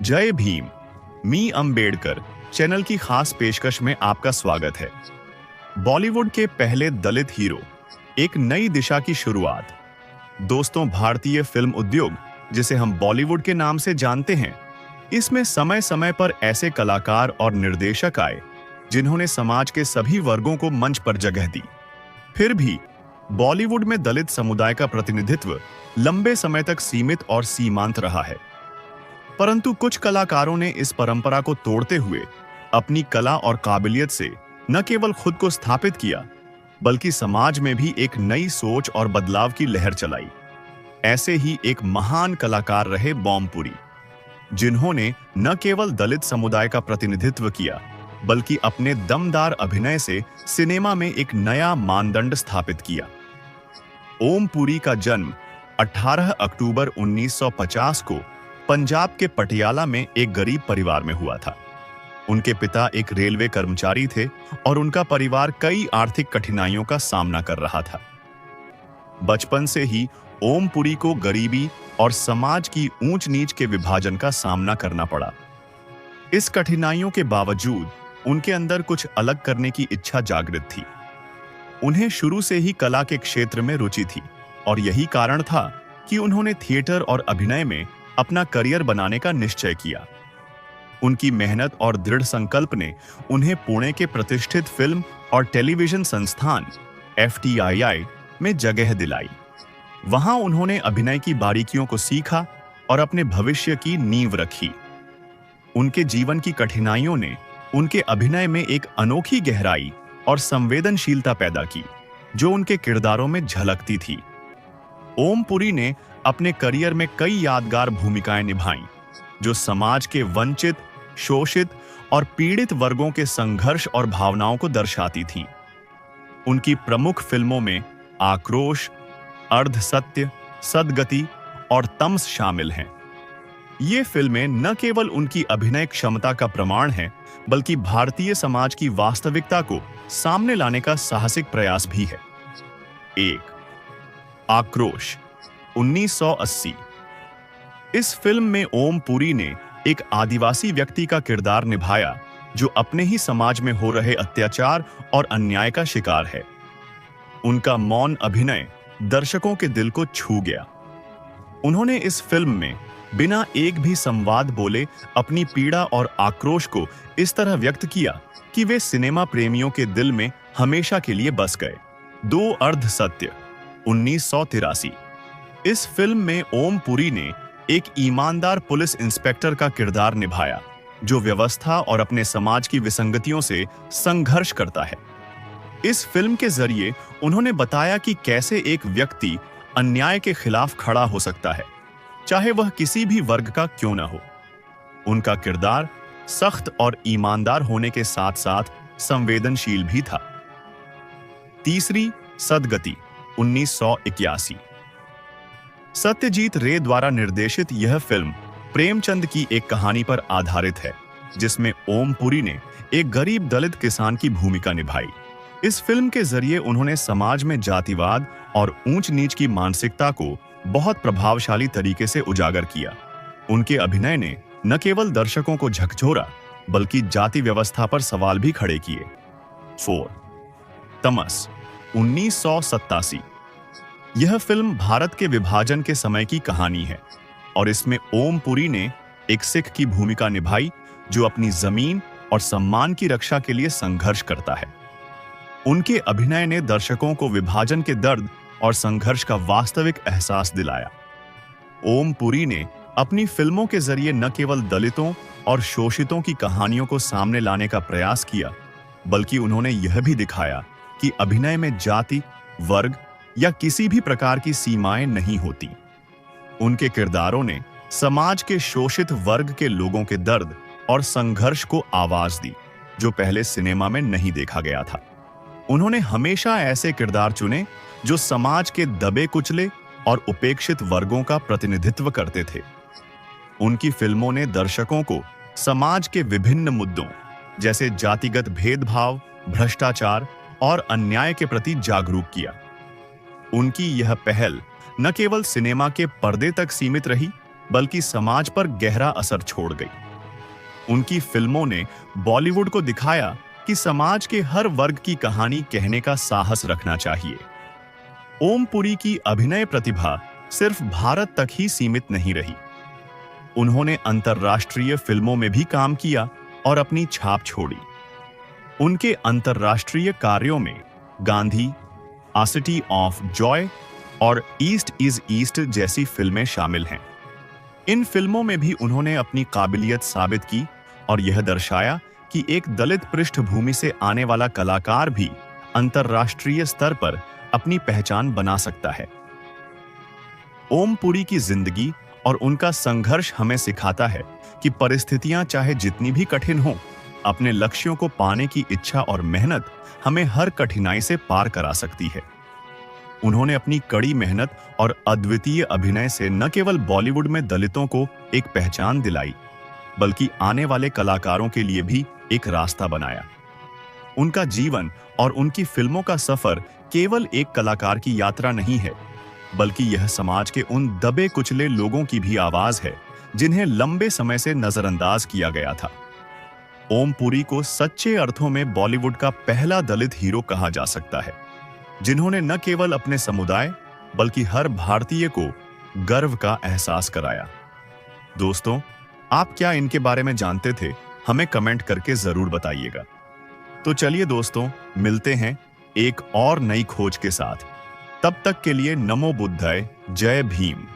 जय भीम। मी अंबेडकर चैनल की खास पेशकश में आपका स्वागत है। बॉलीवुड के पहले दलित हीरो, एक नई दिशा की शुरुआत। दोस्तों, भारतीय फिल्म उद्योग, जिसे हम बॉलीवुड के नाम से जानते हैं, इसमें समय समय पर ऐसे कलाकार और निर्देशक आए जिन्होंने समाज के सभी वर्गों को मंच पर जगह दी। फिर भी बॉलीवुड में दलित समुदाय का प्रतिनिधित्व लंबे समय तक सीमित और सीमांत रहा है। परंतु कुछ कलाकारों ने इस परंपरा को तोड़ते हुए अपनी कला और काबिलियत से न केवल खुद को स्थापित किया, बल्कि समाज में भी एक नई सोच और बदलाव की लहर चलाई। ऐसे ही एक महान कलाकार रहे ओमपुरी, जिन्होंने न केवल दलित समुदाय का प्रतिनिधित्व किया, बल्कि अपने दमदार अभिनय से सिनेमा में एक नया मानदंड स्थापित किया। ओमपुरी का जन्म 18 अक्टूबर 1950 को पंजाब के पटियाला में एक गरीब परिवार में हुआ था। उनके पिता एक रेलवे कर्मचारी थे और उनका परिवार कई आर्थिक कठिनाइयों का सामना कर रहा था। बचपन से ही ओमपुरी को गरीबी और समाज की ऊंच नीच के विभाजन का सामना करना पड़ा। इस कठिनाइयों के बावजूद उनके अंदर कुछ अलग करने की इच्छा जागृत थी। उन्हें शुरू से ही कला के क्षेत्र में रुचि थी और यही कारण था कि उन्होंने थिएटर और अभिनय में अपना करियर बनाने का निश्चय किया। उनकी मेहनत और दृढ़ संकल्प ने उन्हें पुणे के प्रतिष्ठित फिल्म और टेलीविजन संस्थान FTII में जगह दिलाई। वहां उन्होंने अभिनय की बारीकियों को सीखा और अपने भविष्य की नींव रखी। उनके जीवन की कठिनाइयों ने उनके अभिनय में एक अनोखी गहराई और संवेदनशीलता पैदा की, जो उनके किरदारों में झलकती थी। ओमपुरी ने अपने करियर में कई यादगार भूमिकाएं निभाईं, जो समाज के वंचित, शोषित और पीड़ित वर्गों के संघर्ष और भावनाओं को दर्शाती थीं। उनकी प्रमुख फिल्मों में आक्रोश, अर्धसत्य, सदगति और तम्स शामिल हैं। ये फिल्में न केवल उनकी अभिनय क्षमता का प्रमाण हैं, बल्कि भारतीय समाज की वास्तविकता को सामने लाने का साहसिक प्रयास भी है। 1. आक्रोश, 1980। इस फिल्म में ओमपुरी ने एक आदिवासी व्यक्ति का किरदार निभाया जो अपने ही समाज में हो रहे अत्याचार और अन्याय का शिकार है। उनका मौन अभिनय दर्शकों के दिल को छू गया। उन्होंने इस फिल्म में बिना एक भी संवाद बोले अपनी पीड़ा और आक्रोश को इस तरह व्यक्त किया कि वे सिनेमा प्रेमियों के दिल में हमेशा के लिए बस गए। 2. अर्धसत्य, 1983। इस फिल्म में ओमपुरी ने एक ईमानदार पुलिस इंस्पेक्टर का किरदार निभाया, जो व्यवस्था और अपने समाज की विसंगतियों से संघर्ष करता है। इस फिल्म के जरिए उन्होंने बताया कि कैसे एक व्यक्ति अन्याय के खिलाफ खड़ा हो सकता है, चाहे वह किसी भी वर्ग का क्यों न हो। उनका किरदार सख्त और ईमानदार होने के साथ साथ संवेदनशील भी था। 3. सदगति, 1981। सत्यजीत रे द्वारा निर्देशित यह फिल्म प्रेमचंद की एक कहानी पर आधारित है, जिसमें ओमपुरी ने एक गरीब दलित किसान की भूमिका निभाई। इस फिल्म के जरिए उन्होंने समाज में जातिवाद और ऊंच नीच की मानसिकता को बहुत प्रभावशाली तरीके से उजागर किया। उनके अभिनय ने न केवल दर्शकों को झकझोरा, बल्कि जाति व्यवस्था पर सवाल भी खड़े किए। 4. तमस, 1987। यह फिल्म भारत के विभाजन के समय की कहानी है और इसमें ओमपुरी ने एक सिख की भूमिका निभाई जो अपनी जमीन और सम्मान की रक्षा के लिए संघर्ष करता है। उनके अभिनय ने दर्शकों को विभाजन के दर्द और संघर्ष का वास्तविक एहसास दिलाया। ओमपुरी ने अपनी फिल्मों के जरिए न केवल दलितों और शोषितों की कहानियों को सामने लाने का प्रयास किया, बल्कि उन्होंने यह भी दिखाया कि अभिनय में जाति, वर्ग या किसी भी प्रकार की सीमाएं नहीं होती। उनके किरदारों ने समाज के शोषित वर्ग के लोगों के दर्द और संघर्ष को आवाज दी, जो पहले सिनेमा में नहीं देखा गया था। उन्होंने हमेशा ऐसे किरदार चुने जो समाज के दबे कुचले और उपेक्षित वर्गों का प्रतिनिधित्व करते थे। उनकी फिल्मों ने दर्शकों को समाज के विभिन्न मुद्दों जैसे जातिगत भेदभाव, भ्रष्टाचार और अन्याय के प्रति जागरूक किया। उनकी यह पहल न केवल सिनेमा के पर्दे तक सीमित रही, बल्कि समाज पर गहरा असर छोड़ गई। उनकी फिल्मों ने बॉलीवुड को दिखाया कि समाज के हर वर्ग की कहानी कहने का साहस रखना चाहिए। ओम पुरी की अभिनय प्रतिभा सिर्फ भारत तक ही सीमित नहीं रही। उन्होंने अंतर्राष्ट्रीय फिल्मों में भी काम किया और अपनी छाप छोड़ी। उनके अंतर्राष्ट्रीय कार्यों में गांधी, आ सिटी ऑफ जॉय और ईस्ट इज ईस्ट जैसी फिल्में शामिल हैं। इन फिल्मों में भी उन्होंने अपनी काबिलियत साबित की और यह दर्शाया कि एक दलित पृष्ठभूमि से आने वाला कलाकार भी अंतर्राष्ट्रीय स्तर पर अपनी पहचान बना सकता है। ओम पुरी की जिंदगी और उनका संघर्ष हमें सिखाता है कि परिस्थितियां चाहे जितनी भी कठिन हों, अपने लक्ष्यों को पाने की इच्छा और मेहनत हमें हर कठिनाई से पार करा सकती है। उन्होंने अपनी कड़ी मेहनत और अद्वितीय अभिनय से न केवल बॉलीवुड में दलितों को एक पहचान दिलाई, बल्कि आने वाले कलाकारों के लिए भी एक रास्ता बनाया। उनका जीवन और उनकी फिल्मों का सफर केवल एक कलाकार की यात्रा नहीं है, बल्कि यह समाज के उन दबे कुचले लोगों की भी आवाज है जिन्हें लंबे समय से नजरअंदाज किया गया था। ओम पुरी को सच्चे अर्थों में बॉलीवुड का पहला दलित हीरो कहा जा सकता है, जिन्होंने न केवल अपने समुदाय बल्कि हर भारतीय को गर्व का एहसास कराया। दोस्तों, आप क्या इनके बारे में जानते थे? हमें कमेंट करके जरूर बताइएगा। तो चलिए दोस्तों, मिलते हैं एक और नई खोज के साथ। तब तक के लिए नमो बुद्धाय, जय भीम।